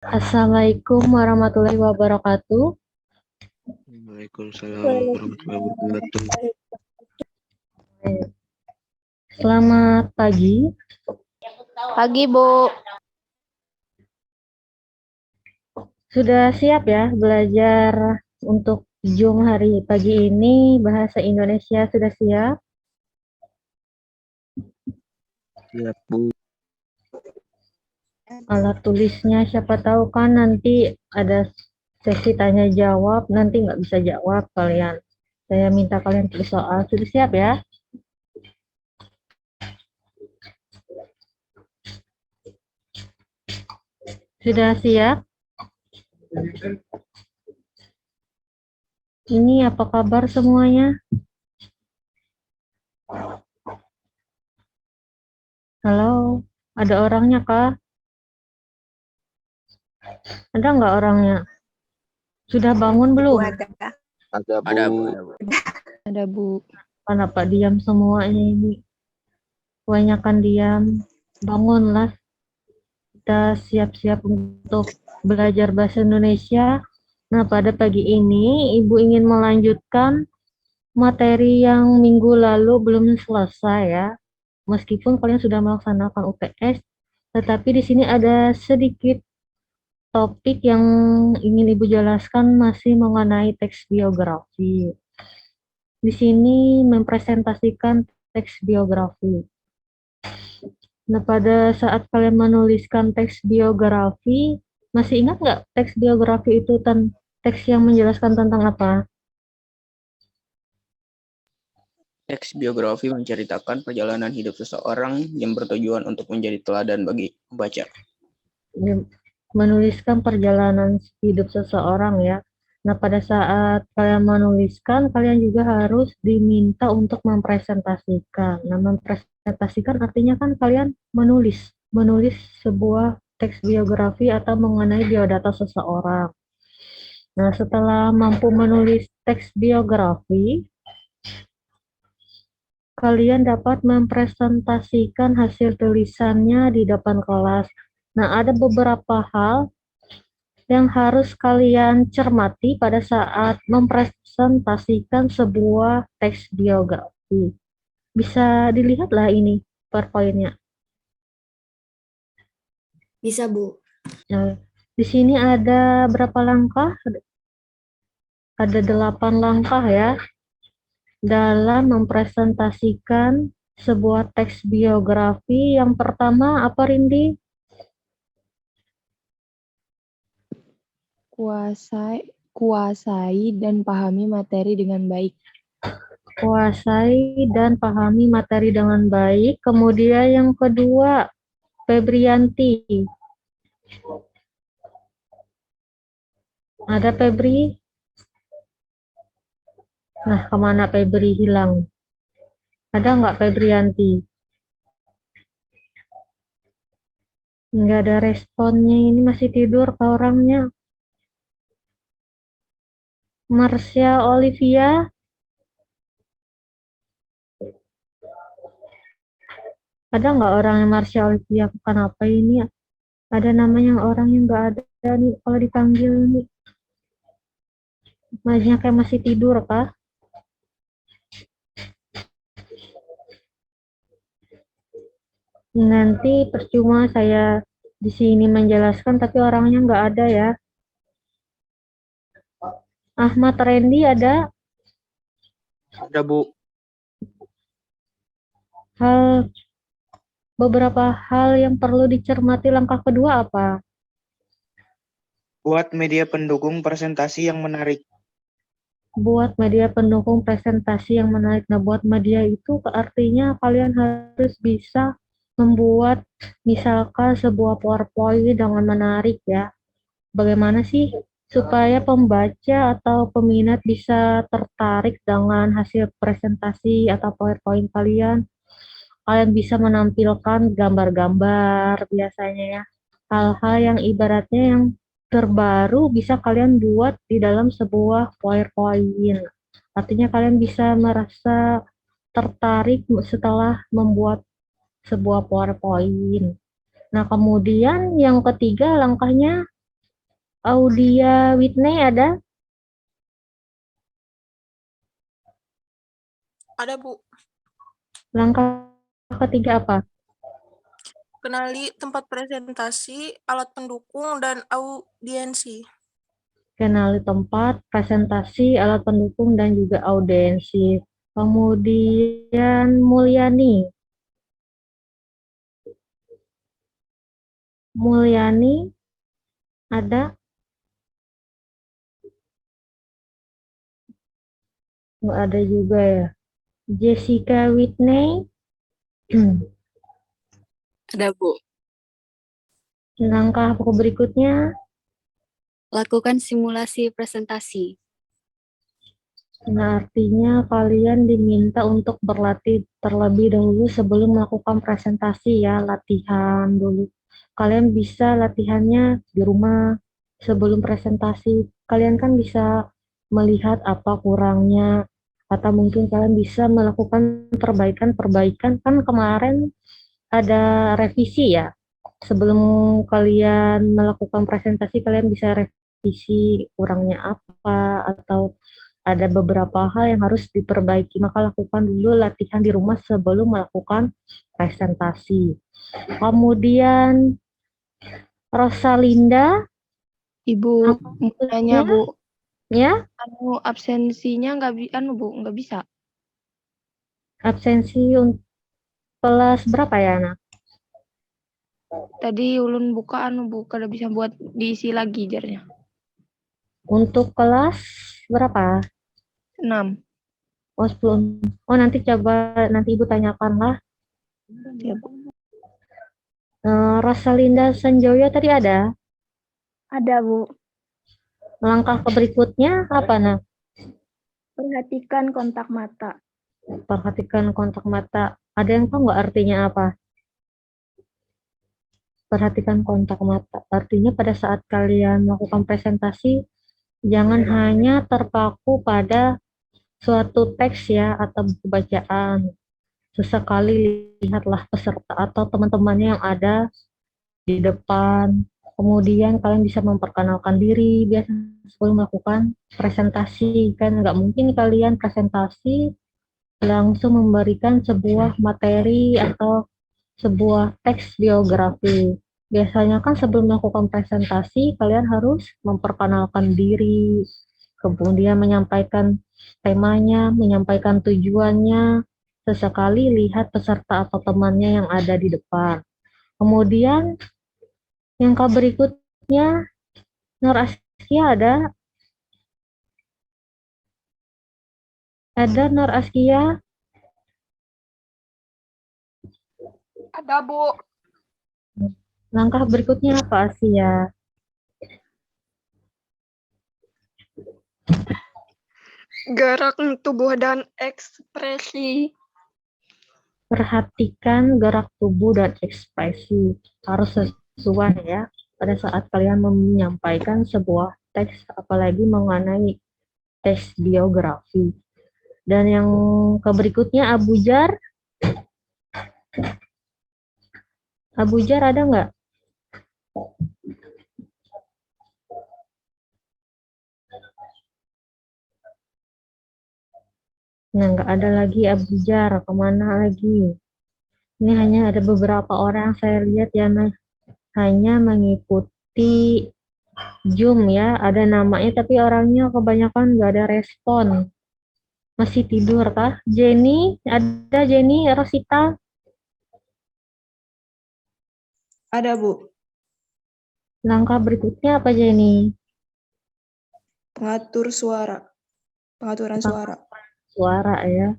Assalamualaikum warahmatullahi wabarakatuh. Waalaikumsalam warahmatullahi wabarakatuh. Selamat pagi. Pagi, Bu. Sudah siap ya belajar untuk Jung hari pagi ini? Bahasa Indonesia sudah siap? Siap, Bu. Alat tulisnya siapa tahu kan nanti ada sesi tanya jawab, nanti nggak bisa jawab kalian. Saya minta kalian tulis soal. Sudah siap ya? Sudah siap? Ini apa kabar semuanya? Halo, ada orangnya kah? Ada nggak orangnya? Sudah bangun belum? Ada, Bu. Ada, Bu. Kenapa diam semuanya ini? Kebanyakan diam. Bangunlah. Kita siap-siap untuk belajar bahasa Indonesia. Nah, pada pagi ini Ibu ingin melanjutkan materi yang minggu lalu belum selesai ya. Meskipun kalian sudah melaksanakan UTS, tetapi di sini ada sedikit topik yang ingin Ibu jelaskan masih mengenai teks biografi. Di sini mempresentasikan teks biografi. Nah, pada saat kalian menuliskan teks biografi, masih ingat nggak teks biografi itu teks yang menjelaskan tentang apa? Teks biografi menceritakan perjalanan hidup seseorang yang bertujuan untuk menjadi teladan bagi pembaca. Menuliskan perjalanan hidup seseorang ya. Nah, pada saat kalian menuliskan, kalian juga harus diminta untuk mempresentasikan. Nah, mempresentasikan artinya kan kalian menulis sebuah teks biografi atau mengenai biodata seseorang. Nah, setelah mampu menulis teks biografi, kalian dapat mempresentasikan hasil tulisannya di depan kelas. Nah, ada beberapa hal yang harus kalian cermati pada saat mempresentasikan sebuah teks biografi. Bisa dilihatlah ini PowerPoint-nya. Bisa, Bu. Nah, di sini ada berapa langkah? Ada 8 langkah ya dalam mempresentasikan sebuah teks biografi. Yang pertama apa, Rindi? Kuasai dan pahami materi dengan baik. Kuasai dan pahami materi dengan baik. Kemudian yang kedua, Febrianti. Ada Febri? Nah, kemana Febri hilang? Ada nggak Febrianti? Nggak ada responnya, ini masih tidur ke orangnya. Marsha Olivia? Ada nggak orang yang Marsha Olivia? Kenapa ini ya? Ada namanya orang yang nggak ada nih kalau dipanggil nih. Majnya kayak masih tidur kah? Nanti percuma saya di sini menjelaskan tapi orangnya nggak ada ya. Ahmad Randy ada? Ada, Bu. Beberapa hal yang perlu dicermati. Langkah kedua apa? Buat media pendukung presentasi yang menarik. Buat media pendukung presentasi yang menarik. Nah, buat media itu artinya kalian harus bisa membuat misalkan sebuah PowerPoint dengan menarik ya. Bagaimana sih supaya pembaca atau peminat bisa tertarik dengan hasil presentasi atau PowerPoint kalian? Kalian bisa menampilkan gambar-gambar biasanya ya. Hal-hal yang ibaratnya yang terbaru bisa kalian buat di dalam sebuah PowerPoint. Artinya kalian bisa merasa tertarik setelah membuat sebuah PowerPoint. Nah, kemudian yang ketiga langkahnya Audia Whitney ada? Ada, Bu. Langkah ketiga apa? Kenali tempat presentasi, alat pendukung, dan audiensi. Kenali tempat, presentasi, alat pendukung, dan juga audiensi. Kemudian Mulyani. Mulyani ada? Nggak ada juga ya. Jessica Whitney. Ada, Bu. Langkah berikutnya. Lakukan simulasi presentasi. Nah, artinya kalian diminta untuk berlatih terlebih dahulu sebelum melakukan presentasi ya, latihan dulu. Kalian bisa latihannya di rumah sebelum presentasi. Kalian kan bisa melihat apa kurangnya, atau mungkin kalian bisa melakukan perbaikan-perbaikan. Kan kemarin ada revisi ya. Sebelum kalian melakukan presentasi, kalian bisa revisi kurangnya apa, atau ada beberapa hal yang harus diperbaiki. Maka lakukan dulu latihan di rumah sebelum melakukan presentasi. Kemudian Rosalinda, Ibu, mau nanya, Bu. ya, Absensinya nggak bisa. absensi kelas berapa ya, anak? Tadi ulun buka Bu, kada bisa buat diisi lagi jarnya. Untuk kelas berapa? 6. Oh, 10. Oh, nanti coba, nanti Ibu tanyakan lah. Ya, Bu. Rosalinda Sanjoyo tadi ada? Ada, Bu. Langkah berikutnya apa, nah? Perhatikan kontak mata. Perhatikan kontak mata. Ada yang tahu nggak artinya apa? Perhatikan kontak mata. Artinya pada saat kalian melakukan presentasi, jangan hanya terpaku pada suatu teks ya atau buku bacaan. Sesekali lihatlah peserta atau teman-temannya yang ada di depan. Kemudian kalian bisa memperkenalkan diri biasa sebelum melakukan presentasi. Kan nggak mungkin kalian presentasi langsung memberikan sebuah materi atau sebuah teks biografi. Biasanya kan sebelum melakukan presentasi, kalian harus memperkenalkan diri, kemudian menyampaikan temanya, menyampaikan tujuannya, sesekali lihat peserta atau temannya yang ada di depan. Kemudian yang berikutnya, Nur Askia ada? Ada Nur Askia? Ada, Bu. Langkah berikutnya apa, Asia? Gerak tubuh dan ekspresi. Perhatikan gerak tubuh dan ekspresi. Harus sesuai ya pada saat kalian menyampaikan sebuah teks, apalagi mengenai teks biografi. Dan yang berikutnya Abujar. Abujar ada nggak? Nah, nggak ada lagi Abujar. Kemana lagi? Ini hanya ada beberapa orang saya lihat yang hanya mengikuti Zoom ya. Ada namanya tapi orangnya kebanyakan nggak ada respon. Masih tidur kah? Jenny, ada Jenny, Rosita? Ada, Bu. Langkah berikutnya apa, Jenny? Pengaturan suara. Suara ya.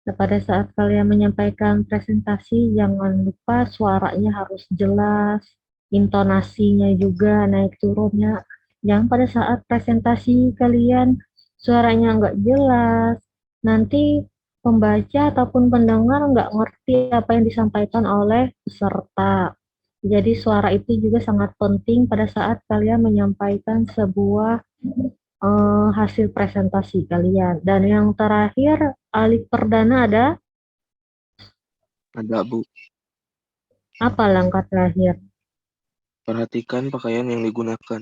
Nah, pada saat kalian menyampaikan presentasi, jangan lupa suaranya harus jelas, intonasinya juga naik turunnya. Jangan pada saat presentasi kalian suaranya nggak jelas, nanti pembaca ataupun pendengar nggak ngerti apa yang disampaikan oleh peserta. Jadi suara itu juga sangat penting pada saat kalian menyampaikan sebuah hasil presentasi kalian. Dan yang terakhir, Alik Perdana ada? Ada, Bu. Apa langkah terakhir? Perhatikan pakaian yang digunakan.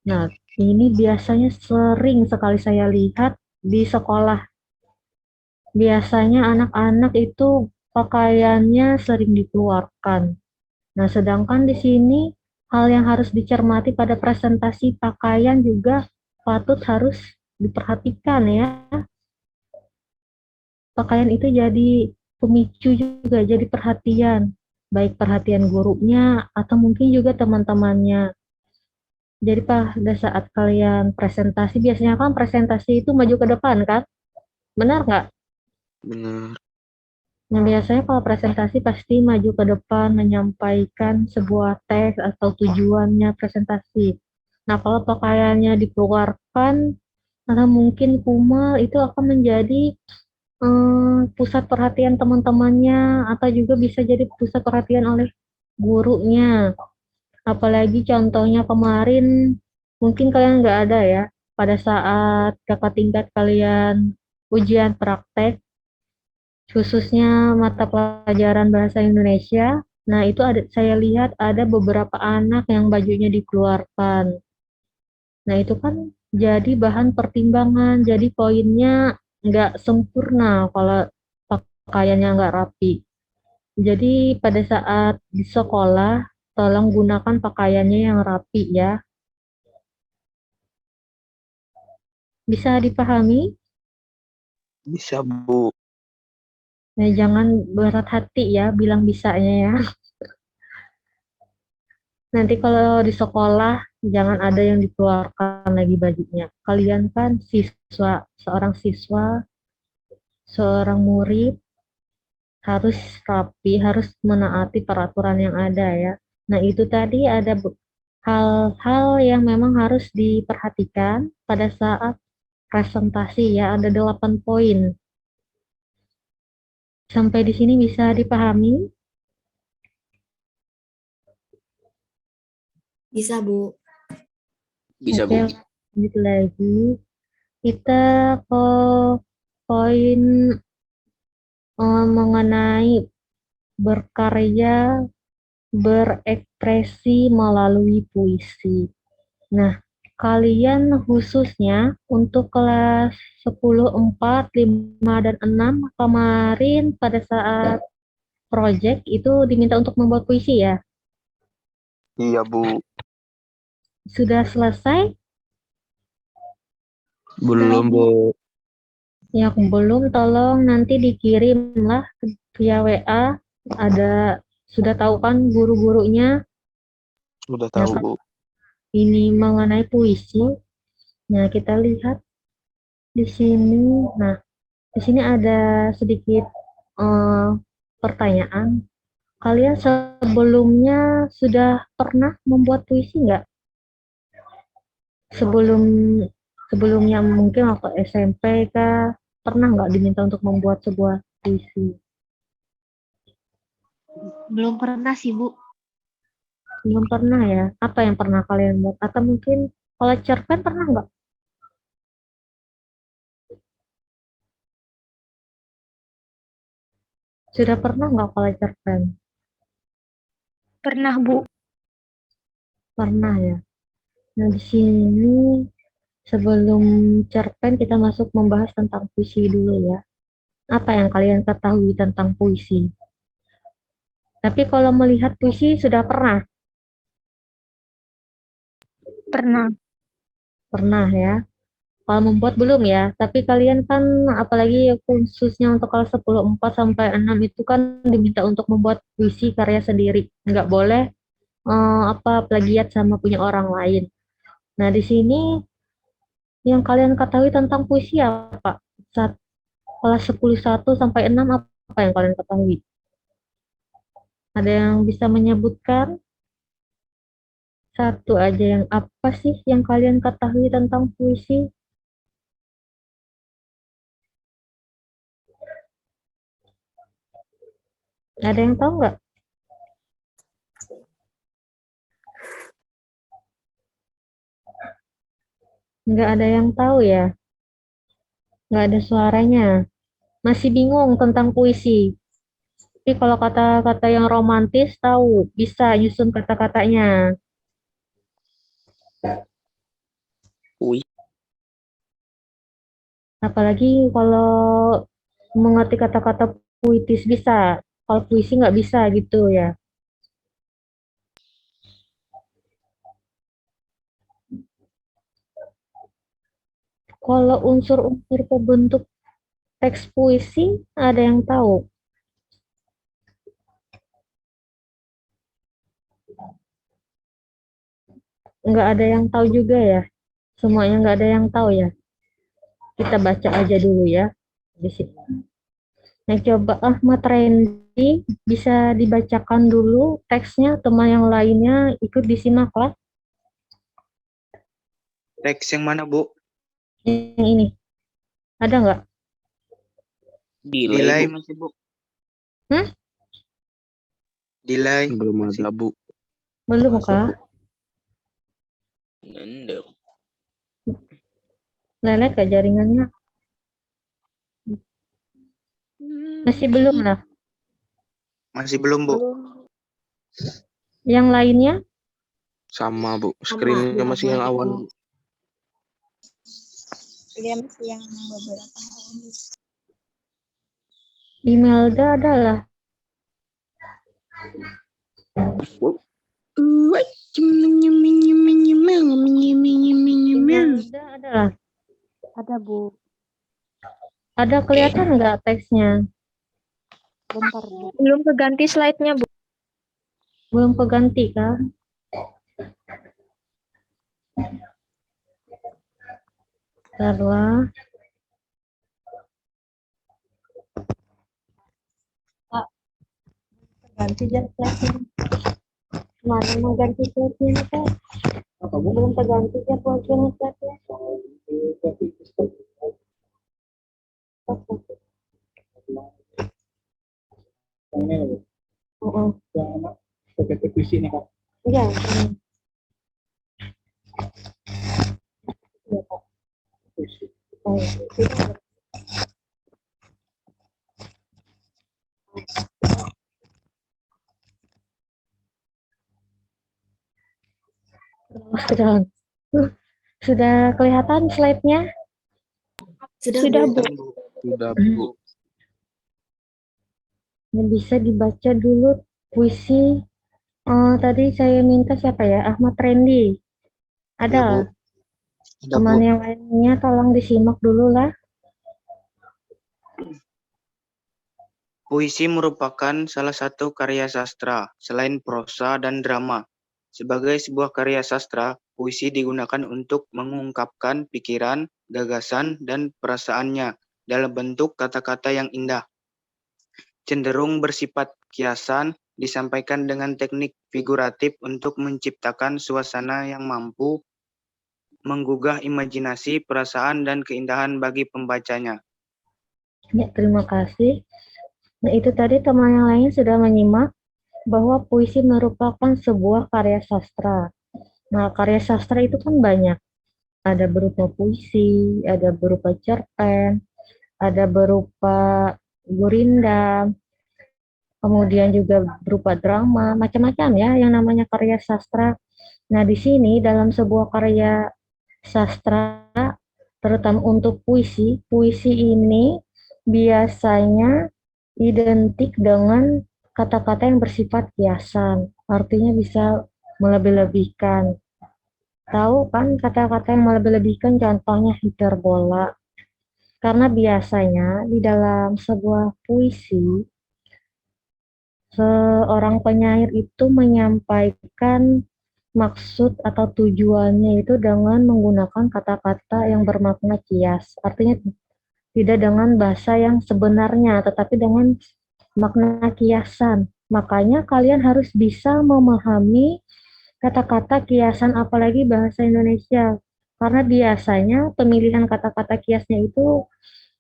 Nah, ini biasanya sering sekali saya lihat di sekolah. Biasanya anak-anak itu pakaiannya sering dikeluarkan. Nah, sedangkan di sini hal yang harus dicermati pada presentasi pakaian juga patut harus diperhatikan ya. Pakaian itu jadi pemicu juga, jadi perhatian, baik perhatian gurunya atau mungkin juga teman-temannya. Jadi pada saat kalian presentasi, biasanya kan presentasi itu maju ke depan kan? Benar nggak? Benar. Nah, biasanya kalau presentasi pasti maju ke depan menyampaikan sebuah teks atau tujuannya presentasi. Nah, kalau pakaiannya dikeluarkan atau mungkin kumal itu akan menjadi pusat perhatian teman-temannya atau juga bisa jadi pusat perhatian oleh gurunya. Apalagi contohnya kemarin mungkin kalian nggak ada ya pada saat kakak tingkat kalian ujian praktek khususnya mata pelajaran bahasa Indonesia. Nah, itu saya lihat ada beberapa anak yang bajunya dikeluarkan. Nah, itu kan jadi bahan pertimbangan, jadi poinnya nggak sempurna kalau pakaiannya nggak rapi. Jadi pada saat di sekolah, tolong gunakan pakaiannya yang rapi ya. Bisa dipahami? Bisa, Bu. Nah, jangan berat hati ya, bilang bisanya ya. Nanti kalau di sekolah, jangan ada yang dikeluarkan lagi bajunya. Kalian kan siswa, seorang murid, harus rapi, harus menaati peraturan yang ada ya. Nah, itu tadi ada hal-hal yang memang harus diperhatikan pada saat presentasi ya, ada 8 poin. Sampai di sini bisa dipahami? Bisa, Bu. Bisa, Oke, Bu. lanjut lagi. Kita ke poin mengenai berkarya, berekspresi melalui puisi. Nah, kalian khususnya untuk kelas 10, 4, 5, dan 6 kemarin pada saat project itu diminta untuk membuat puisi ya? Iya, Bu. Sudah selesai? Belum, Bu. Yang belum tolong nanti dikirimlah via WA. Sudah tahu kan guru-gurunya? Sudah Nah, tahu, Bu. ini mengenai puisi. Nah, kita lihat di sini. Nah, di sini ada sedikit pertanyaan. Kalian sebelumnya sudah pernah membuat puisi nggak? Sebelumnya mungkin waktu SMP kah? Pernah nggak diminta untuk membuat sebuah puisi? Belum pernah sih, Bu. Belum pernah ya? Apa yang pernah kalian buat? Atau mungkin kalau cerpen pernah nggak? Sudah pernah nggak kalau cerpen? Pernah, Bu. Pernah ya. Nah, di sini sebelum cerpen kita masuk membahas tentang puisi dulu ya. Apa yang kalian ketahui tentang puisi? Tapi kalau melihat puisi sudah pernah? Pernah. Pernah ya. Kalau membuat belum ya. Tapi kalian kan apalagi khususnya untuk kelas 10, 4 sampai 6 itu kan diminta untuk membuat puisi karya sendiri. Nggak boleh plagiat sama punya orang lain. Nah, di sini yang kalian ketahui tentang puisi apa? Kelas 10 1 sampai 6 apa yang kalian ketahui? Ada yang bisa menyebutkan? Satu aja yang apa sih yang kalian ketahui tentang puisi? Ada yang tahu nggak? Nggak ada yang tahu ya? Nggak ada suaranya. Masih bingung tentang puisi. Tapi kalau kata-kata yang romantis tahu, bisa nyusun kata-katanya. Apalagi kalau mengerti kata-kata puitis bisa. Kalau puisi nggak bisa gitu ya. Kalau unsur-unsur pembentuk teks puisi, ada yang tahu? Nggak ada yang tahu juga ya? Semuanya nggak ada yang tahu ya? Kita baca aja dulu ya. Di sini. Nah, coba Ahmad Randy bisa dibacakan dulu teksnya, teman yang lainnya ikut disimaklah. Teks yang mana, Bu? Yang ini. Ada nggak? Delay masih, Bu. Delay. Belum ada, Bu. Belum kah? Nendang. Lelet kah jaringannya? Masih belum lah. Masih belum, Bu. Yang lainnya? Sama, Bu. Screen-nya masih yang awal, Bu. Dia masih yang beberapa hari. Imelda adalah. Imelda adalah. Ada, Bu. Ada kelihatan nggak teksnya? Bentar, Bu. Belum keganti slide-nya, Bu. Belum keganti kah? Bentarlah. Pak, ganti jar slide-nya. Mana mau ganti slide-nya, Pak? Belum terganti jar slide-nya. Oh, iya. Iya, Pak. Oh, iya. Sudah kelihatan slide-nya? Sudah, Bu. Sudah, Bu. Yang bisa dibaca dulu puisi. Tadi saya minta siapa ya? Ahmad Randy. Ada? Ada, Teman Bu. yang lainnya tolong disimak dulu lah. Puisi merupakan salah satu karya sastra selain prosa dan drama. Sebagai sebuah karya sastra, puisi digunakan untuk mengungkapkan pikiran, gagasan, dan perasaannya dalam bentuk kata-kata yang indah. Cenderung bersifat kiasan, disampaikan dengan teknik figuratif untuk menciptakan suasana yang mampu menggugah imajinasi, perasaan, dan keindahan bagi pembacanya. Ya, terima kasih. Nah, itu tadi teman yang lain sudah menyimak bahwa puisi merupakan sebuah karya sastra. Nah, karya sastra itu kan banyak. Ada berupa puisi, ada berupa cerpen, ada berupa gurindam, kemudian juga berupa drama, macam-macam ya yang namanya karya sastra. Nah, di sini dalam sebuah karya sastra, terutama untuk puisi, puisi ini biasanya identik dengan kata-kata yang bersifat kiasan, artinya bisa melebih-lebihkan. Tahu kan kata-kata yang melebih-lebihkan, contohnya hiperbola. Karena biasanya di dalam sebuah puisi, seorang penyair itu menyampaikan maksud atau tujuannya itu dengan menggunakan kata-kata yang bermakna kias. Artinya tidak dengan bahasa yang sebenarnya, tetapi dengan makna kiasan. Makanya kalian harus bisa memahami kata-kata kiasan, apalagi bahasa Indonesia. Karena biasanya pemilihan kata-kata kiasnya itu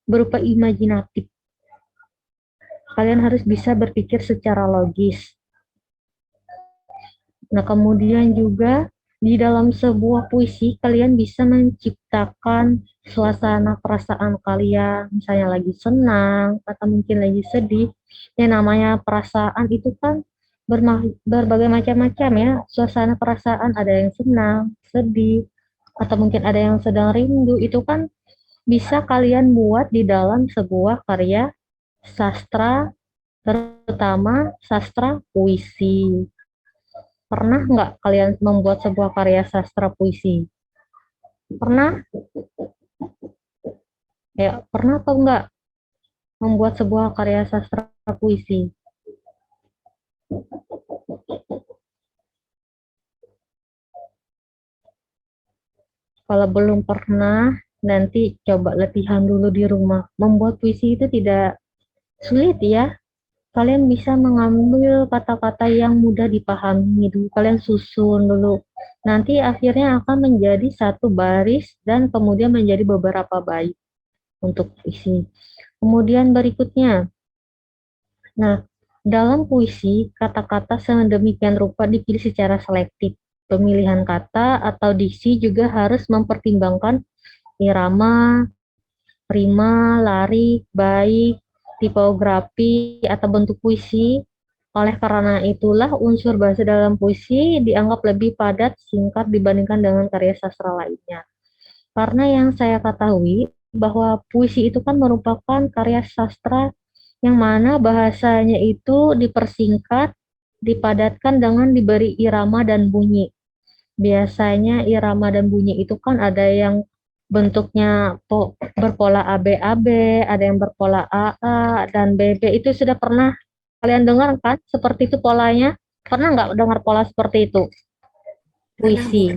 berupa imajinatif. Kalian harus bisa berpikir secara logis. Nah, kemudian juga di dalam sebuah puisi, kalian bisa menciptakan suasana perasaan kalian, misalnya lagi senang, atau mungkin lagi sedih. Yang namanya perasaan itu kan berbagai macam-macam ya, suasana perasaan, ada yang senang, sedih, atau mungkin ada yang sedang rindu, itu kan bisa kalian buat di dalam sebuah karya sastra, terutama sastra puisi. Pernah nggak kalian membuat sebuah karya sastra puisi? Pernah? Ya, pernah atau enggak membuat sebuah karya sastra puisi? Kalau belum pernah, nanti coba latihan dulu di rumah. Membuat puisi itu tidak sulit ya. Kalian bisa mengambil kata-kata yang mudah dipahami dulu. Kalian susun dulu. Nanti akhirnya akan menjadi satu baris dan kemudian menjadi beberapa bait untuk puisi. Kemudian berikutnya, nah, dalam puisi, kata-kata sedemikian rupa dipilih secara selektif. Pemilihan kata atau diksi juga harus mempertimbangkan irama, rima, larik, bait, tipografi, atau bentuk puisi. Oleh karena itulah unsur bahasa dalam puisi dianggap lebih padat, singkat dibandingkan dengan karya sastra lainnya. Karena yang saya ketahui bahwa puisi itu kan merupakan karya sastra yang mana bahasanya itu dipersingkat, dipadatkan dengan diberi irama dan bunyi. Biasanya irama dan bunyi itu kan ada yang bentuknya berpola ABAB, ada yang berpola AA dan BB. Itu sudah pernah kalian dengar kan? Seperti itu polanya? Pernah nggak dengar pola seperti itu? Puisi.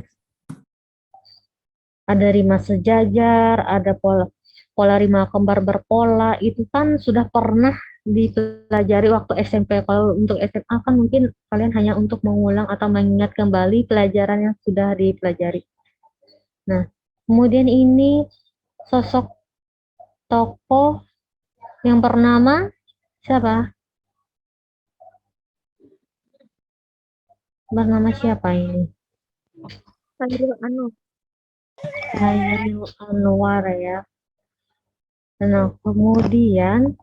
Ada rima sejajar, ada pola rima kembar berpola. Itu kan sudah pernah dipelajari waktu SMP. Kalau untuk SMA kan mungkin kalian hanya untuk mengulang atau mengingat kembali pelajaran yang sudah dipelajari. Nah, kemudian ini sosok tokoh yang bernama siapa? Bernama siapa ini? Khairil Anwar ya. Nah, kemudian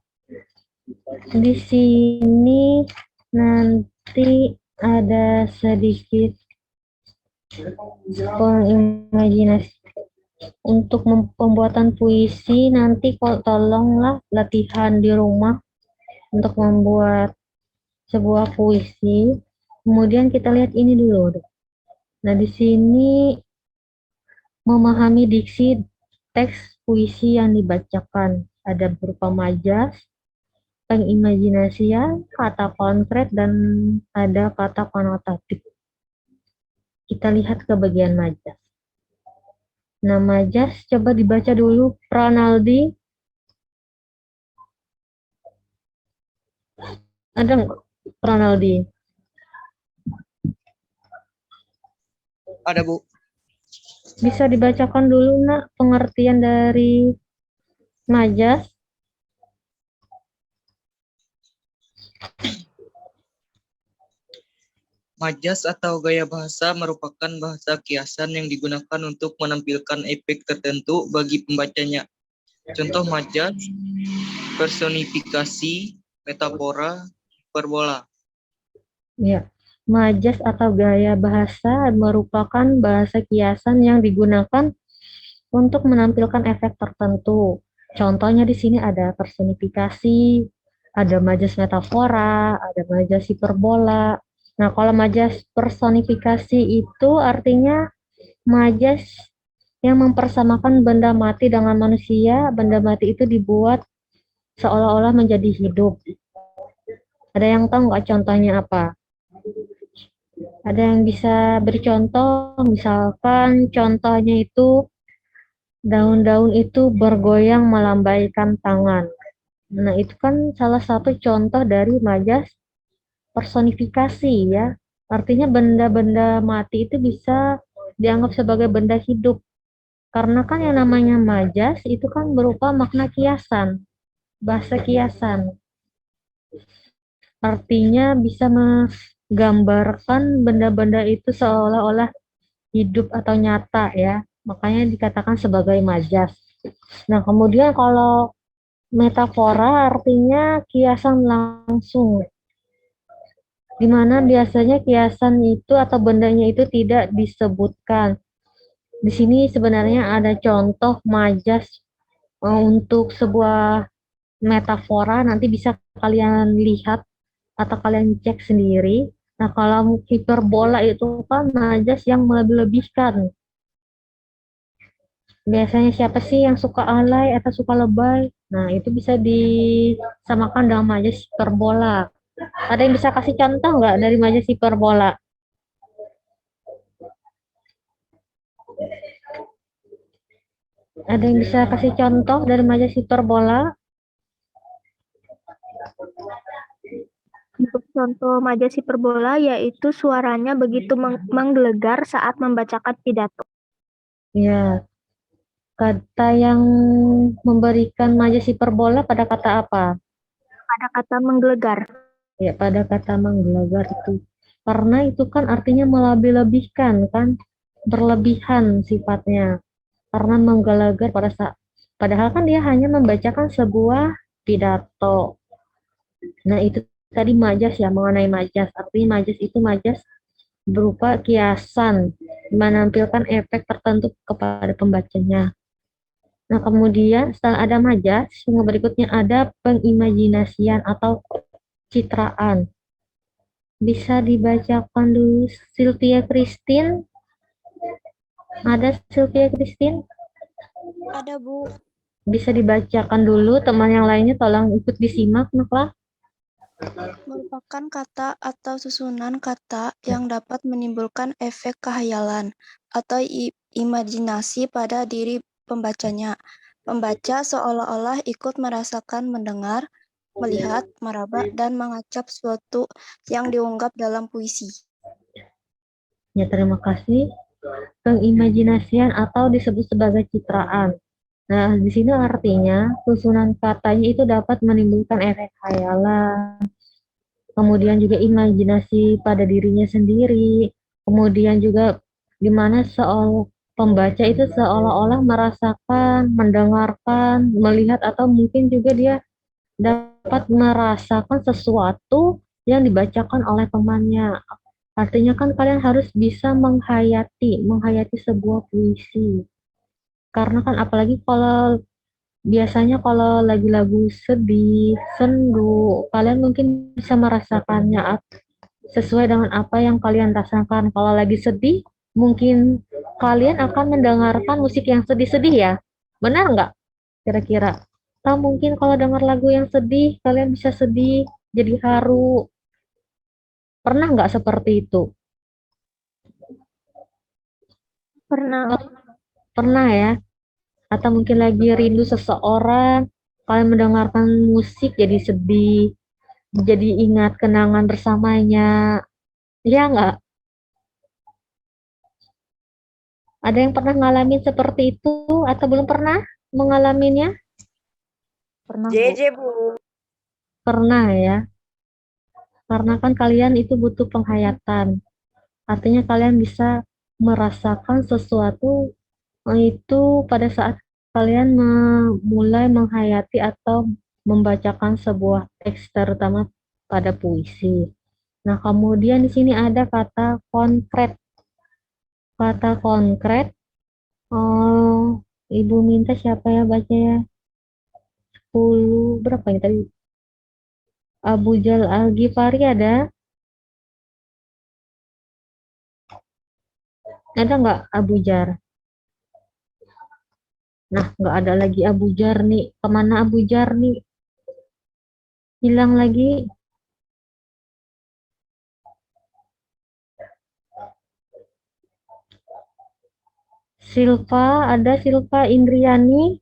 di sini nanti ada sedikit pengimajinasi untuk pembuatan puisi. Nanti tolonglah latihan di rumah untuk membuat sebuah puisi. Kemudian kita lihat ini dulu. Nah, di sini memahami diksi teks puisi yang dibacakan. Ada berupa majas, pengimajinasian, kata konkret, dan ada kata konotatif. Kita lihat ke bagian majas. Nah, majas coba dibaca dulu, Pranaldi. Ada nggak, Pranaldi? Ada, Bu. Bisa dibacakan dulu, Nak, pengertian dari majas? Majas atau gaya bahasa merupakan bahasa kiasan yang digunakan untuk menampilkan efek tertentu bagi pembacanya. Contoh majas, personifikasi, metafora, hiperbola. Ya, majas atau gaya bahasa merupakan bahasa kiasan yang digunakan untuk menampilkan efek tertentu. Contohnya di sini ada personifikasi, ada majas metafora, ada majas hiperbola. Nah, kalau majas personifikasi itu artinya majas yang mempersamakan benda mati dengan manusia. Benda mati itu dibuat seolah-olah menjadi hidup. Ada yang tahu nggak contohnya apa? Ada yang bisa beri contoh? Misalkan contohnya itu daun-daun itu bergoyang melambaikan tangan. Nah, itu kan salah satu contoh dari majas personifikasi ya. Artinya benda-benda mati itu bisa dianggap sebagai benda hidup. Karena kan yang namanya majas itu kan berupa makna kiasan, bahasa kiasan. Artinya bisa menggambarkan benda-benda itu seolah-olah hidup atau nyata ya. Makanya dikatakan sebagai majas. Nah, kemudian kalau metafora artinya kiasan langsung. Di mana biasanya kiasan itu atau bendanya itu tidak disebutkan. Di sini sebenarnya ada contoh majas untuk sebuah metafora nanti bisa kalian lihat atau kalian cek sendiri. Nah, kalau hiperbola itu kan majas yang melebih-lebihkan. Biasanya siapa sih yang suka alay atau suka lebay? Nah, itu bisa disamakan dengan majas hiperbola. Ada yang bisa kasih contoh nggak dari majas hiperbola? Ada yang bisa kasih contoh dari majas hiperbola? Untuk contoh majas hiperbola yaitu suaranya begitu menggelegar saat membacakan pidato. Ya, kata yang memberikan majas hiperbola pada kata apa? Ada kata menggelegar. Ya, pada kata menggelegar itu. Karena itu kan artinya melebih-lebihkan kan, berlebihan sifatnya. Karena menggelegar pada saat, padahal kan dia hanya membacakan sebuah pidato. Nah, itu tadi majas ya, mengenai majas. Artinya majas itu majas berupa kiasan, menampilkan efek tertentu kepada pembacanya. Nah, kemudian setelah ada majas, yang berikutnya ada pengimajinasian atau citraan. Bisa dibacakan dulu Sylvia Christine. Ada Sylvia Christine? Ada, Bu. Bisa dibacakan dulu, teman yang lainnya tolong ikut disimak, Naklah. Merupakan kata atau susunan kata yang dapat menimbulkan efek kehayalan atau imajinasi pada diri pembacanya. Pembaca seolah-olah ikut merasakan, mendengar, melihat, meraba, dan mengacap sesuatu yang diunggap dalam puisi. Ya, terima kasih. Pengimajinasian atau disebut sebagai citraan. Nah, di sini artinya susunan katanya itu dapat menimbulkan efek khayalan, kemudian juga imajinasi pada dirinya sendiri, kemudian juga di mana pembaca itu seolah-olah merasakan, mendengarkan, melihat, atau mungkin juga dia dapat merasakan sesuatu yang dibacakan oleh temannya. Artinya kan kalian harus bisa menghayati sebuah puisi. Karena kan apalagi kalau biasanya kalau lagi lagu sedih, sendu, kalian mungkin bisa merasakannya sesuai dengan apa yang kalian rasakan. Kalau lagi sedih, mungkin kalian akan mendengarkan musik yang sedih-sedih ya. Benar nggak? Kira-kira. Atau mungkin kalau dengar lagu yang sedih, kalian bisa sedih, jadi haru. Pernah nggak seperti itu? Pernah. Pernah ya? Atau mungkin lagi rindu seseorang, kalian mendengarkan musik jadi sedih, jadi ingat kenangan bersamanya. Iya nggak? Ada yang pernah ngalamin seperti itu atau belum pernah mengalaminya? Pernah, Bu. Pernah ya. Karena kan kalian itu butuh penghayatan. Artinya kalian bisa merasakan sesuatu itu pada saat kalian mulai menghayati atau membacakan sebuah teks terutama pada puisi. Nah, kemudian di sini ada kata konkret. Kata konkret, oh, Ibu minta siapa ya bacanya? 10, berapa ya tadi? Abu Jal Al-Ghifari ada? Ada nggak Abu Jar? Nah, nggak ada lagi Abu Jar nih. Kemana Abu Jar nih? Hilang lagi. Silva, ada Silva Indriani.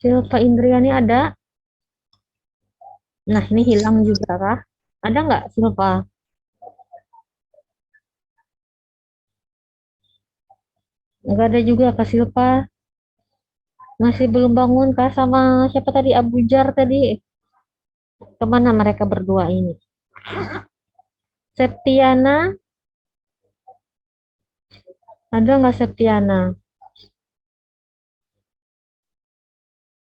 Silva Indriani ada? Nah, ini hilang juga kah? Ada nggak Silva? Nggak ada juga Kak Silva. Masih belum bangun kah sama siapa tadi? Abu Jar tadi? Kemana mereka berdua ini? Septiana? Ada nggak Septiana?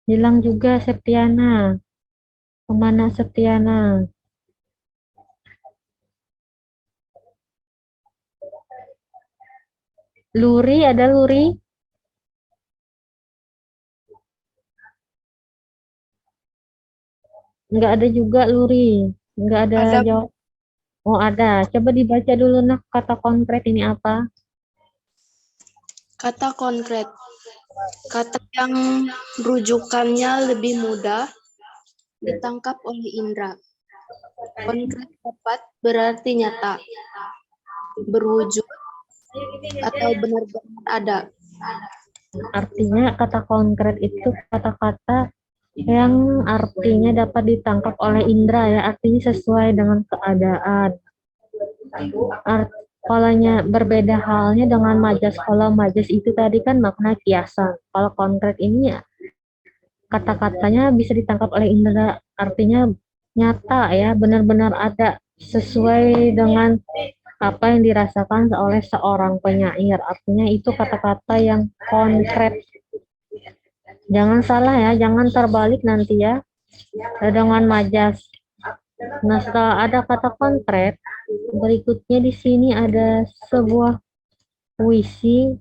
Hilang juga Septiana. Kemana Septiana? Luri, ada luri? Enggak ada juga luri. Enggak ada Ada, Bu. jawab. Oh, ada. Coba dibaca dulu nah kata konkret ini apa? Kata konkret. Kata yang rujukannya lebih mudah ditangkap oleh indera. Konkret dapat berarti nyata, berwujud, atau benar-benar ada. Artinya kata konkret itu kata-kata yang artinya dapat ditangkap oleh indera ya, artinya sesuai dengan keadaan. Polanya berbeda halnya dengan majas. Kalau majas itu tadi kan makna kiasan. Kalau konkret ini ya kata-katanya bisa ditangkap oleh indera, artinya nyata ya, benar-benar ada sesuai dengan apa yang dirasakan oleh seorang penyair. Artinya itu kata-kata yang konkret. Jangan salah ya, jangan terbalik nanti ya dengan majas. Nah, setelah ada kata konkret, berikutnya di sini ada sebuah puisi.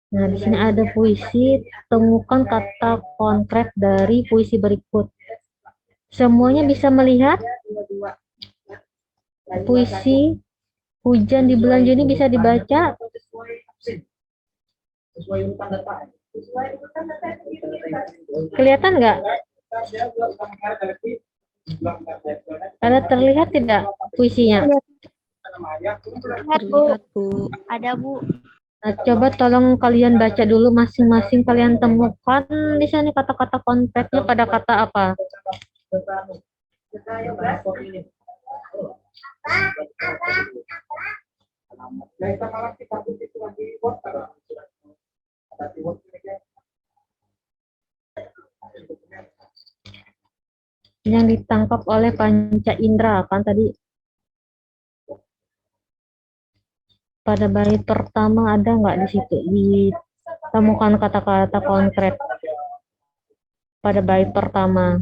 Nah, di sini ada puisi, temukan kata konkret dari puisi berikut. Semuanya bisa melihat puisi Hujan di Bulan Juni bisa dibaca. Kelihatan nggak? Ada terlihat tidak puisinya? Lihat, Bu. Ada, Bu. Nah, coba tolong kalian baca dulu masing-masing, kalian temukan di sini kata-kata konkretnya pada kata apa? Yang ditangkap oleh panca indera kan tadi. Pada bait pertama ada nggak di situ ditemukan kata-kata konkret pada bait pertama?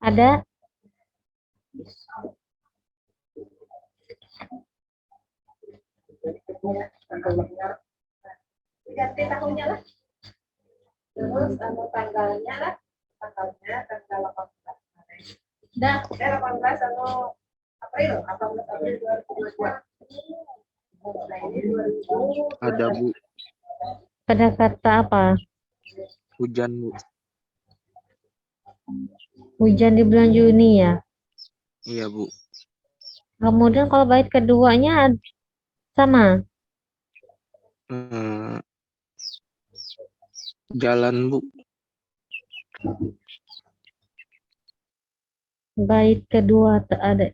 Ada? Ganti tahunnya lah. Terus tanggalnya lah. Tanggal 18 Maret. Dah, 18 April 2022. Ada, Bu. Pada kata apa? Hujan, Bu. Hujan di bulan Juni ya. Iya, Bu. Kemudian kalau bait keduanya sama. Jalan, Bu. Bait kedua ada.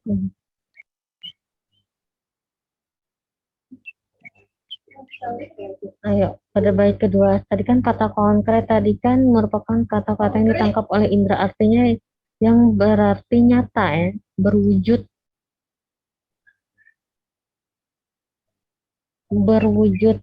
Ayo, pada bait kedua. Tadi kan kata konkret tadi kan merupakan kata-kata yang ditangkap oleh indera, artinya yang berarti nyata ya, berwujud. Berwujud.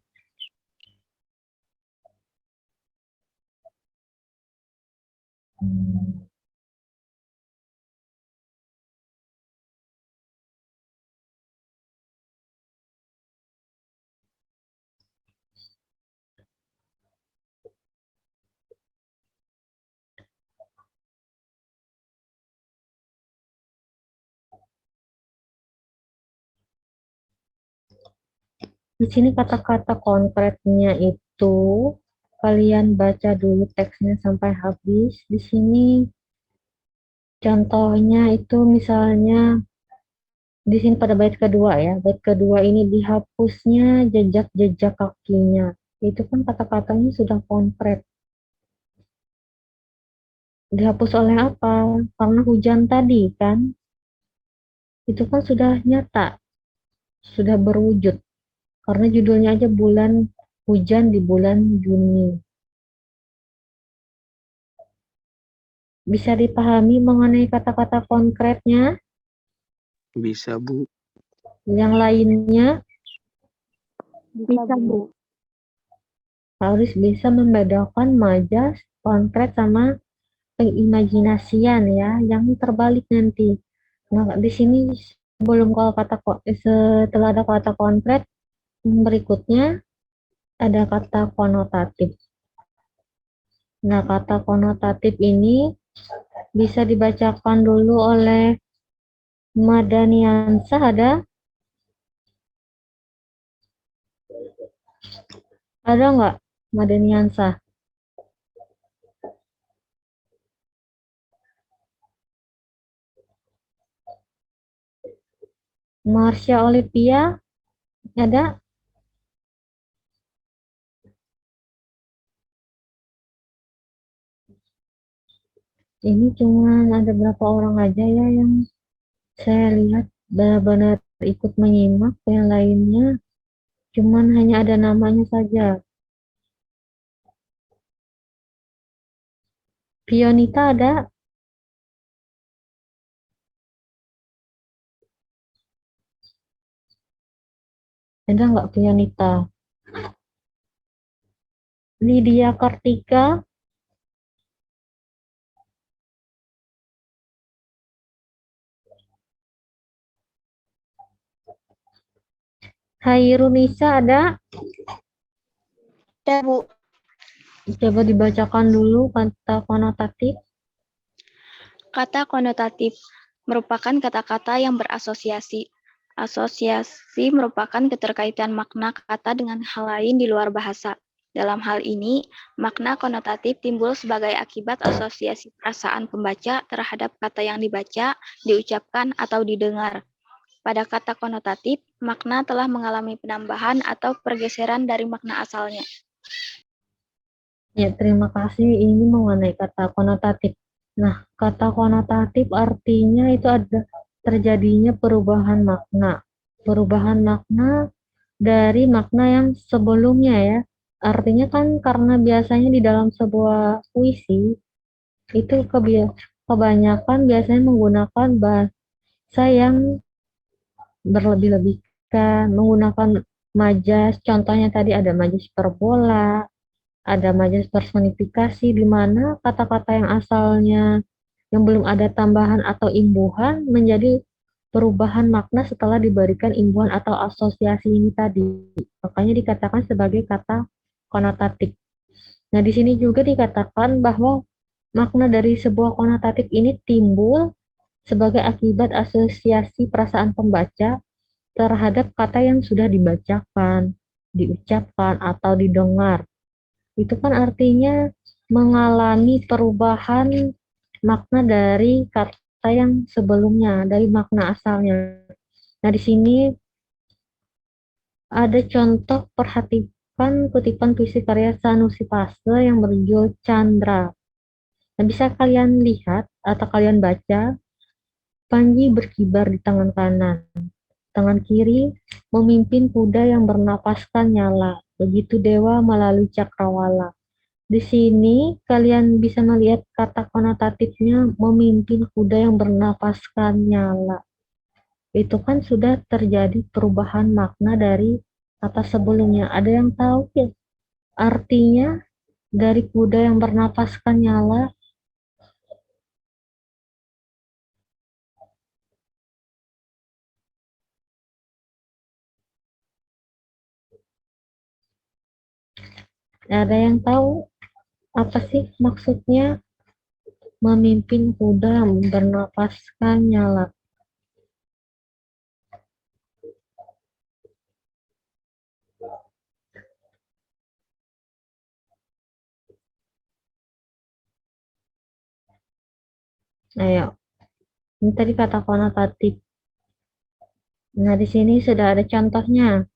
Di sini kata-kata konkretnya itu kalian baca dulu teksnya sampai habis. Di sini contohnya itu misalnya di sini pada bait kedua ya. Bait kedua ini dihapusnya jejak-jejak kakinya. Itu kan kata-katanya sudah konkret. Dihapus oleh apa? Karena hujan tadi kan. Itu kan sudah nyata. Sudah berwujud. Karena judulnya aja bulan hujan di bulan Juni. Bisa dipahami mengenai kata-kata konkretnya? Bisa, Bu. Yang lainnya Bisa, Bu. harus bisa membedakan majas, konkret, sama pengimajinasian ya, yang terbalik nanti. Nah, di sini sebelum setelah ada kata konkret, berikutnya ada kata konotatif. Nah, kata konotatif ini bisa dibacakan dulu oleh Madaniansah, ada? Ada nggak Madaniansah? Marsha Olivia, ada? Ini cuma ada berapa orang aja ya yang saya lihat benar-benar ikut menyimak, yang lainnya cuman hanya ada namanya saja. Pionita ada? Ada nggak Pionita? Lydia Kartika? Hairunisa ada? Ada, Bu. Coba dibacakan dulu kata konotatif. Kata konotatif merupakan kata-kata yang berasosiasi. Asosiasi merupakan keterkaitan makna kata dengan hal lain di luar bahasa. Dalam hal ini, makna konotatif timbul sebagai akibat asosiasi perasaan pembaca terhadap kata yang dibaca, diucapkan, atau didengar. Pada kata konotatif, makna telah mengalami penambahan atau pergeseran dari makna asalnya. Ya, terima kasih. Ini mengenai kata konotatif. Nah, kata konotatif artinya itu ada terjadinya perubahan makna. Perubahan makna dari makna yang sebelumnya ya. Artinya kan karena biasanya di dalam sebuah puisi itu kebanyakan biasanya menggunakan bahasa yang berlebih-lebihkan, menggunakan majas. Contohnya tadi ada majas hiperbola, ada majas personifikasi, di mana kata-kata yang asalnya yang belum ada tambahan atau imbuhan menjadi perubahan makna setelah diberikan imbuhan atau asosiasi ini tadi. Makanya dikatakan sebagai kata konotatif. Nah, di sini juga dikatakan bahwa makna dari sebuah konotatif ini timbul sebagai akibat asosiasi perasaan pembaca terhadap kata yang sudah dibacakan, diucapkan, atau didengar. Itu kan artinya mengalami perubahan makna dari kata yang sebelumnya, dari makna asalnya. Nah, di sini ada contoh, perhatikan kutipan puisi karya Sanusi Pase yang berjudul Chandra. Nah, bisa kalian lihat atau kalian baca, Panji berkibar di tangan kanan. Tangan kiri memimpin kuda yang bernapaskan nyala. Begitu dewa melalui cakrawala. Di sini kalian bisa melihat kata konotatifnya memimpin kuda yang bernapaskan nyala. Itu kan sudah terjadi perubahan makna dari kata sebelumnya. Ada yang tahu ya artinya dari kuda yang bernapaskan nyala? Ada yang tahu apa sih maksudnya memimpin kuda yang bernapaskan nyala? Ayo, ini tadi kata konotatif. Nah, di sini sudah ada contohnya.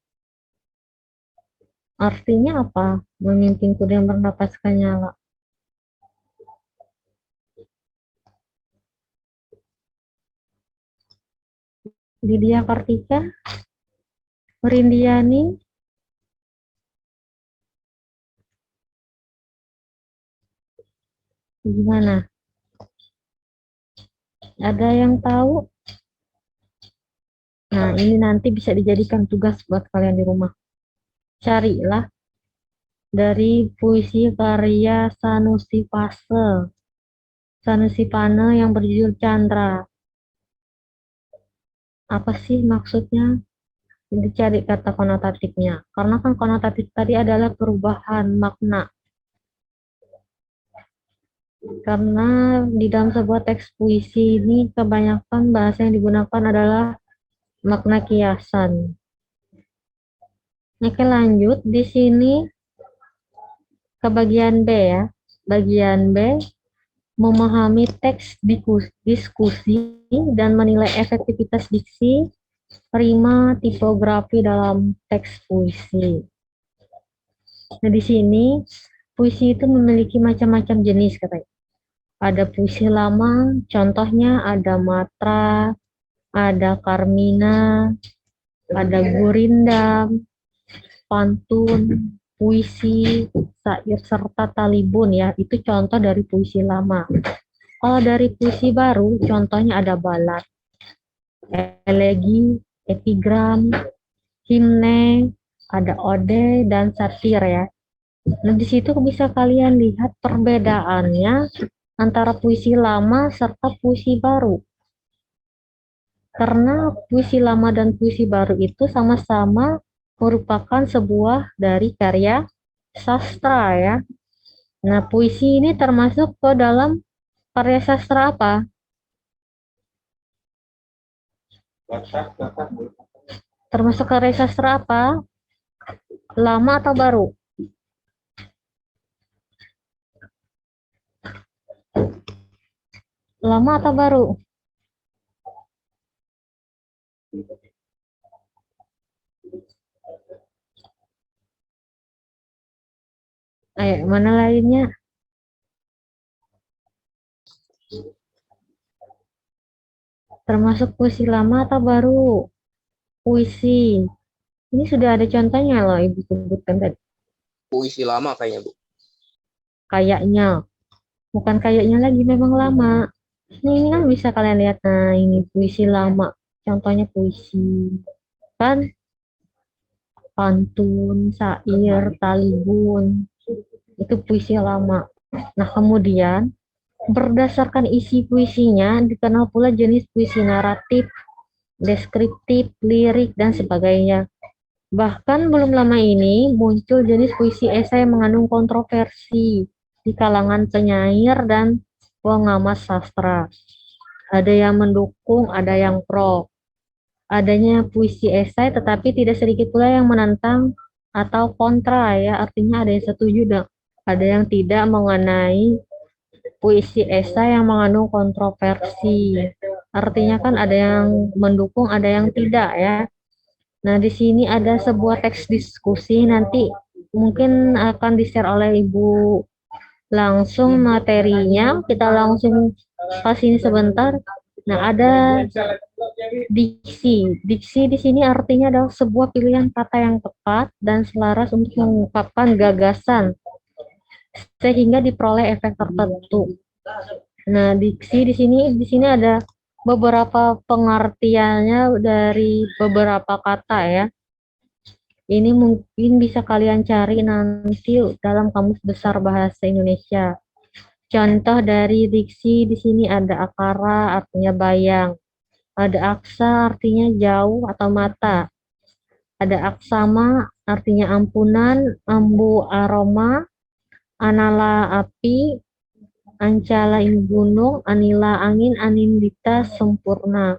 Artinya apa? Memimpin kuda yang bernapaskan nyala. Lydia Kartika, Rindiani, gimana? Ada yang tahu? Nah, ini nanti bisa dijadikan tugas buat kalian di rumah. Carilah dari puisi karya Sanusi Pase. Sanusipane yang berjudul Chandra. Apa sih maksudnya? Dicari kata konotatifnya. Karena kan konotatif tadi adalah perubahan makna. Karena di dalam sebuah teks puisi ini kebanyakan bahasa yang digunakan adalah makna kiasan. Oke, lanjut di sini ke bagian B ya. Bagian B, memahami teks diskusi dan menilai efektivitas diksi, rima, tipografi dalam teks puisi. Nah, di sini puisi itu memiliki macam-macam jenis katanya. Ada puisi lama, contohnya ada Matra, ada Karmina, ada Gurindam, pantun, puisi, syair serta talibun ya. Itu contoh dari puisi lama. Kalau dari puisi baru, contohnya ada balad, elegi, epigram, himne, ada ode dan satir ya. Nah, di situ bisa kalian lihat perbedaannya antara puisi lama serta puisi baru. Karena puisi lama dan puisi baru itu sama-sama merupakan sebuah dari karya sastra ya. Nah, puisi ini termasuk ke dalam karya sastra apa? Termasuk karya sastra apa? Lama atau baru? Lama atau baru? Ayo, mana lainnya? Termasuk puisi lama atau baru? Puisi. Ini sudah ada contohnya loh, Ibu sebutkan tadi. Puisi lama kayaknya, Bu. Kayaknya. Bukan kayaknya lagi, memang lama. Ini kan bisa kalian lihat. Nah, ini puisi lama. Contohnya puisi. Kan? Pantun, syair, talibun. Itu puisi lama. Nah, kemudian berdasarkan isi puisinya dikenal pula jenis puisi naratif, deskriptif, lirik, dan sebagainya. Bahkan belum lama ini muncul jenis puisi esai yang mengandung kontroversi di kalangan penyair dan pengamat sastra. Ada yang mendukung, ada yang pro. Adanya puisi esai tetapi tidak sedikit pula yang menentang atau kontra ya, artinya ada yang setuju dan ada yang tidak mengenai puisi esai yang mengandung kontroversi. Artinya kan ada yang mendukung, ada yang tidak ya. Nah, di sini ada sebuah teks diskusi, nanti mungkin akan di-share oleh Ibu langsung materinya. Kita langsung ke sini sebentar. Nah, ada diksi. Diksi di sini artinya adalah sebuah pilihan kata yang tepat dan selaras untuk mengungkapkan gagasan sehingga diperoleh efek tertentu. Nah, diksi di sini ada beberapa pengertiannya dari beberapa kata ya. Ini mungkin bisa kalian cari nanti dalam Kamus Besar Bahasa Indonesia. Contoh dari diksi di sini ada akara artinya bayang, ada aksa artinya jauh atau mata, ada aksama artinya ampunan, ambu aroma, anala api, ancala gunung, anila angin, anindita sempurna.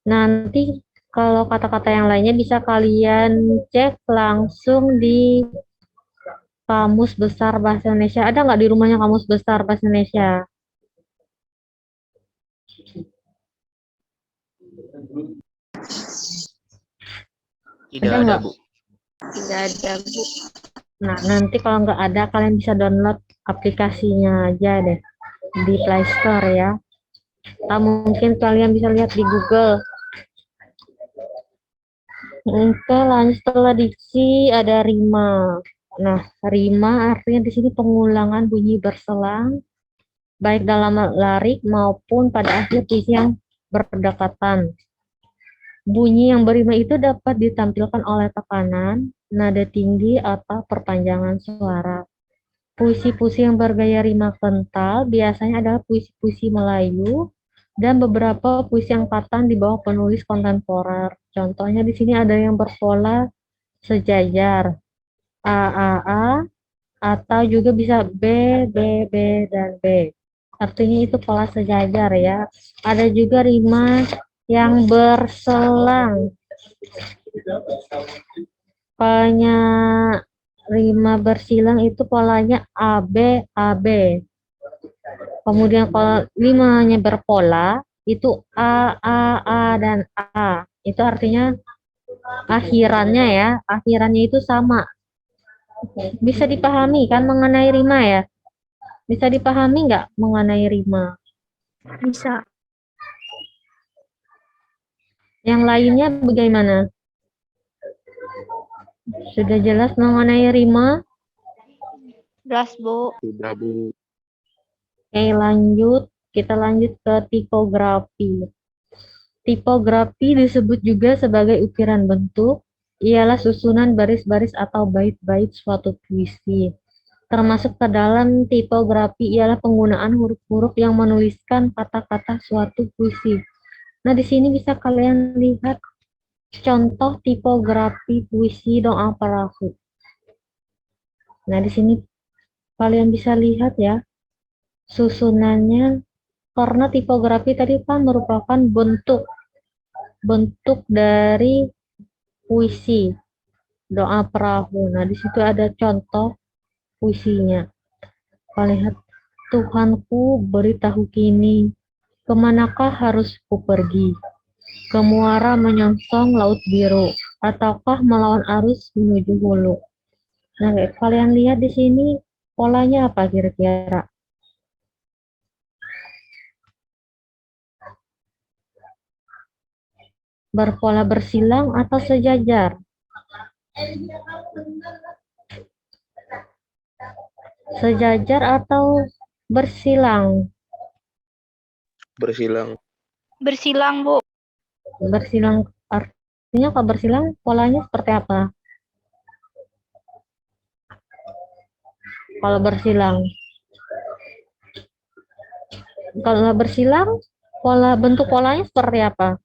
Nanti kalau kata-kata yang lainnya bisa kalian cek langsung di Kamus Besar Bahasa Indonesia. Ada nggak di rumahnya Kamus Besar Bahasa Indonesia? Tidak Ada ada, nggak? Bu. Tidak ada, Bu. Nah, nanti kalau nggak ada, kalian bisa download aplikasinya aja deh di Play Store ya. Atau mungkin kalian bisa lihat di Google. Oke, lanjut setelah diksi ada rima. Nah, rima artinya di sini pengulangan bunyi berselang, baik dalam larik maupun pada akhir puisi yang berdekatan. Bunyi yang berima itu dapat ditampilkan oleh tekanan, nada tinggi, atau perpanjangan suara. Puisi-puisi yang bergaya rima kental biasanya adalah puisi-puisi Melayu dan beberapa puisi angkatan di bawah penulis kontemporer. Contohnya di sini ada yang berpola sejajar, A, atau juga bisa B, B, dan B. Artinya itu pola sejajar ya. Ada juga rima yang berselang. Polanya rima bersilang itu polanya AB, AB. Kemudian kalau rimanya berpola itu A, dan A. Itu artinya akhirannya ya, akhirannya itu sama. Bisa dipahami kan mengenai rima ya? Bisa dipahami nggak mengenai rima? Bisa. Yang lainnya bagaimana? Sudah jelas mengenai rima? Jelas, Bu. Sudah, Bu. Oke, lanjut. Kita lanjut ke tipografi. Tipografi disebut juga sebagai ukiran bentuk, ialah susunan baris-baris atau bait-bait suatu puisi. Termasuk ke dalam tipografi ialah penggunaan huruf-huruf yang menuliskan kata-kata suatu puisi. Nah, di sini bisa kalian lihat contoh tipografi puisi Doa Perahu. Nah, di sini kalian bisa lihat ya susunannya, karena tipografi tadi kan merupakan bentuk dari puisi Doa Perahu. Nah, di situ ada contoh puisinya. Kalian lihat, Tuhanku beritahu kini, kemanakah harus ku pergi? Ke muara menyongsong laut biru, ataukah melawan arus menuju hulu? Nah, kalian lihat di sini polanya apa kira-kira? Berpola bersilang atau sejajar? Sejajar atau bersilang? Bersilang. Bersilang, Bu. Bersilang artinya kalau bersilang polanya seperti apa? Kalau bersilang, bentuk polanya seperti apa?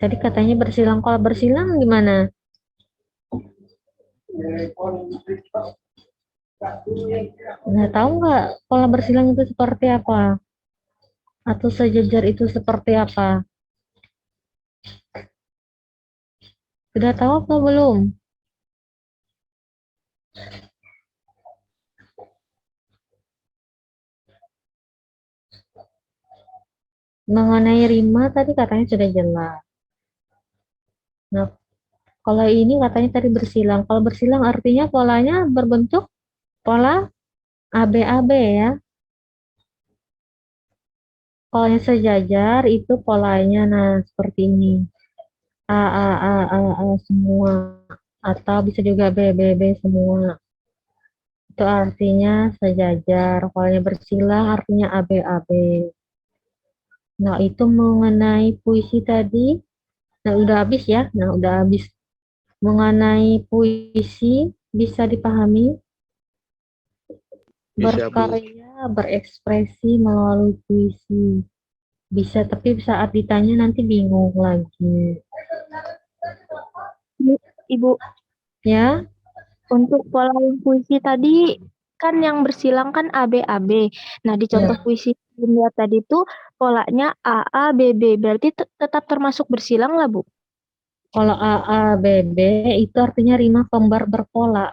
Tadi katanya bersilang. Kalau bersilang gimana? Nah, tahu nggak pola bersilang itu seperti apa? Atau sejajar itu seperti apa? Sudah tahu apa belum? Mengenai rima tadi katanya sudah jelas. Nah, kalau ini katanya tadi bersilang. Kalau bersilang artinya polanya berbentuk pola AB-AB ya. Kalau yang sejajar itu polanya nah seperti ini. A semua. Atau bisa juga B semua. Itu artinya sejajar. Kalau yang bersilang artinya AB. Nah, itu mengenai puisi tadi. Nah, udah habis ya. Nah, udah habis. Mengenai puisi bisa dipahami? Bisa, Bu. Berkarya, berekspresi melalui puisi. Bisa, tapi saat ditanya nanti bingung lagi. Ibu, Ya, untuk pola yang puisi tadi kan yang bersilang kan AB-AB. Nah, di contoh puisi yang lihat tadi tuh polanya AA-BB. Berarti tetap termasuk bersilang lah, Bu. kalau AABB itu artinya rima kembar berpola.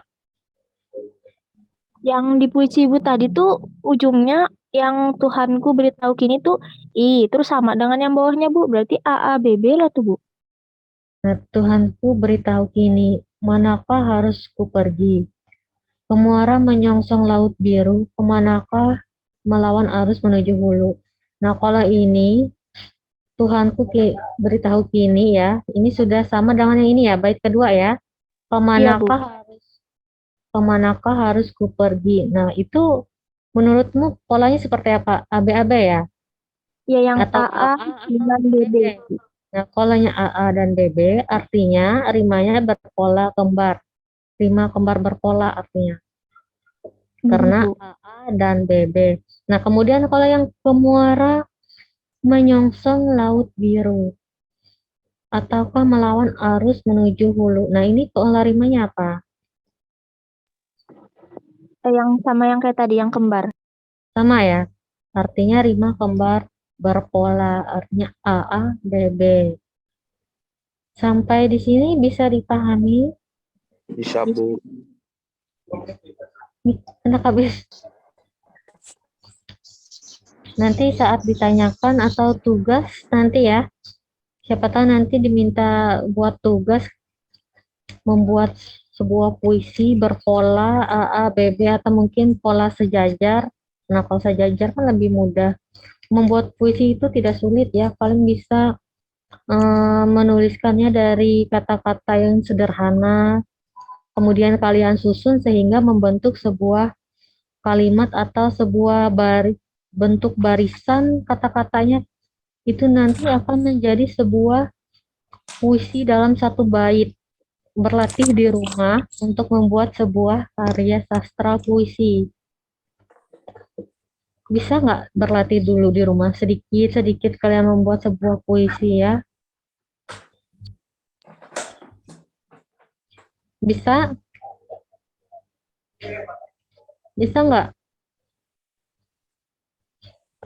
Yang di puisi Ibu tadi tuh ujungnya yang Tuhanku beritahu kini tuh terus sama dengan yang bawahnya, Bu. Berarti AABB lah tuh, Bu. Nah, Tuhanku beritahu kini, manakah harus ku pergi? Ke muara menyongsong laut biru, kemanakah melawan arus menuju hulu? Nah, kalau ini Tuhanku beritahu kini ya, ini sudah sama dengan yang ini ya, bait kedua ya. Kemanakah harus ku pergi? Nah, itu Menurutmu polanya seperti apa? AB-AB ya? Ya yang Atau AA AA dengan atau BB. Nah, polanya AA dan BB artinya rimanya berpola kembar. Rima kembar berpola artinya. Karena Bu. AA dan BB. Nah, kemudian kalau yang pemuara menyongsong laut biru ataukah melawan arus menuju hulu. Nah, ini pola rimanya apa? Yang sama yang kayak tadi, yang kembar. Sama ya. Artinya rima kembar berpola, artinya AA, BB. Sampai di sini bisa dipahami? Bisa, Bu. Enak habis. Nanti saat ditanyakan atau tugas nanti ya, siapa tahu nanti diminta buat tugas membuat sebuah puisi berpola AA, BB atau mungkin pola sejajar. Nah, kalau sejajar kan lebih mudah. Membuat puisi itu tidak sulit ya, paling bisa menuliskannya dari kata-kata yang sederhana, kemudian kalian susun sehingga membentuk sebuah kalimat atau sebuah bentuk barisan kata-katanya itu nanti akan menjadi sebuah puisi dalam satu bait. Berlatih di rumah untuk membuat sebuah karya sastra puisi. Bisa nggak berlatih dulu di rumah sedikit-sedikit kalian membuat sebuah puisi ya? Bisa? Bisa nggak?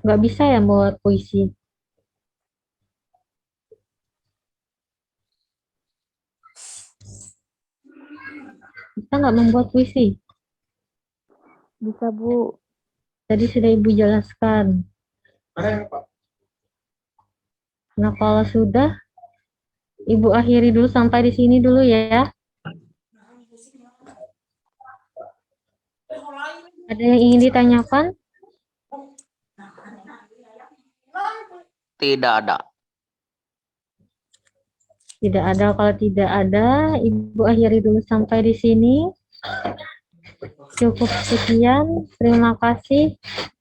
Nggak bisa ya membuat puisi? Bisa nggak membuat puisi? Bisa, Bu. Tadi sudah Ibu jelaskan. Nah, kalau sudah, Ibu akhiri dulu sampai di sini dulu ya. Ada yang ingin ditanyakan? Tidak ada. Tidak ada. Kalau tidak ada, Ibu akhiri dulu sampai di sini. Cukup sekian. Terima kasih.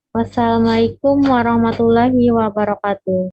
Wassalamualaikum warahmatullahi wabarakatuh.